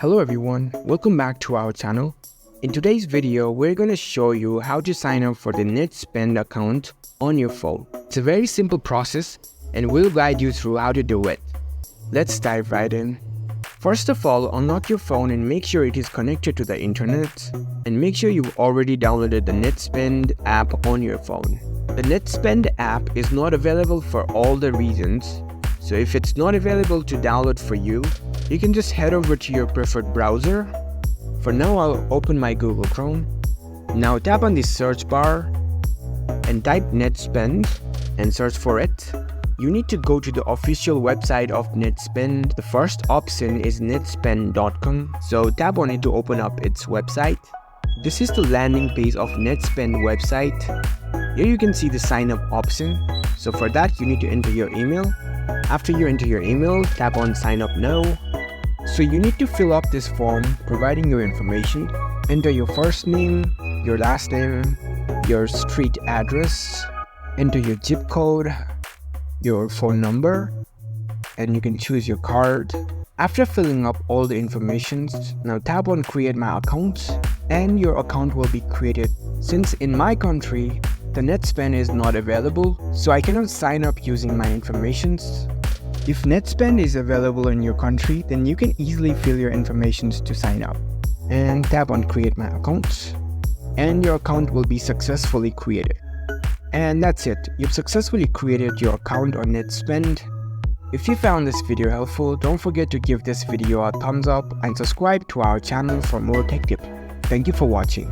Hello everyone, welcome back to our channel. In today's video, we're going to show you how to sign up for the NetSpend account on your phone. It's a very simple process and we'll guide you through how to do it. Let's dive right in. First of all, unlock your phone and make sure it is connected to the internet, and make sure you've already downloaded the NetSpend app on your phone. The NetSpend app is not available for all the regions, so if it's not available to download for you, you can just head over to your preferred browser. For now, I'll open my Google Chrome. Now tap on the search bar and type NetSpend and search for it. You need to go to the official website of NetSpend. The first option is netspend.com, so tap on it to open up its website. This is the landing page of NetSpend website. Here you can see the sign up option. So for that, you need to enter your email. After you enter your email, tap on sign up now. So you need to fill up this form providing your information. Enter your first name, your last name, your street address, enter your zip code, your phone number, and you can choose your card. After filling up all the information, now tap on create my account and your account will be created. Since in my country, the NetSpend is not available, so I cannot sign up using my information. If NetSpend is available in your country, then you can easily fill your information to sign up. And tap on create my account and your account will be successfully created. And that's it, you've successfully created your account on NetSpend. If you found this video helpful, don't forget to give this video a thumbs up and subscribe to our channel for more tech tips. Thank you for watching.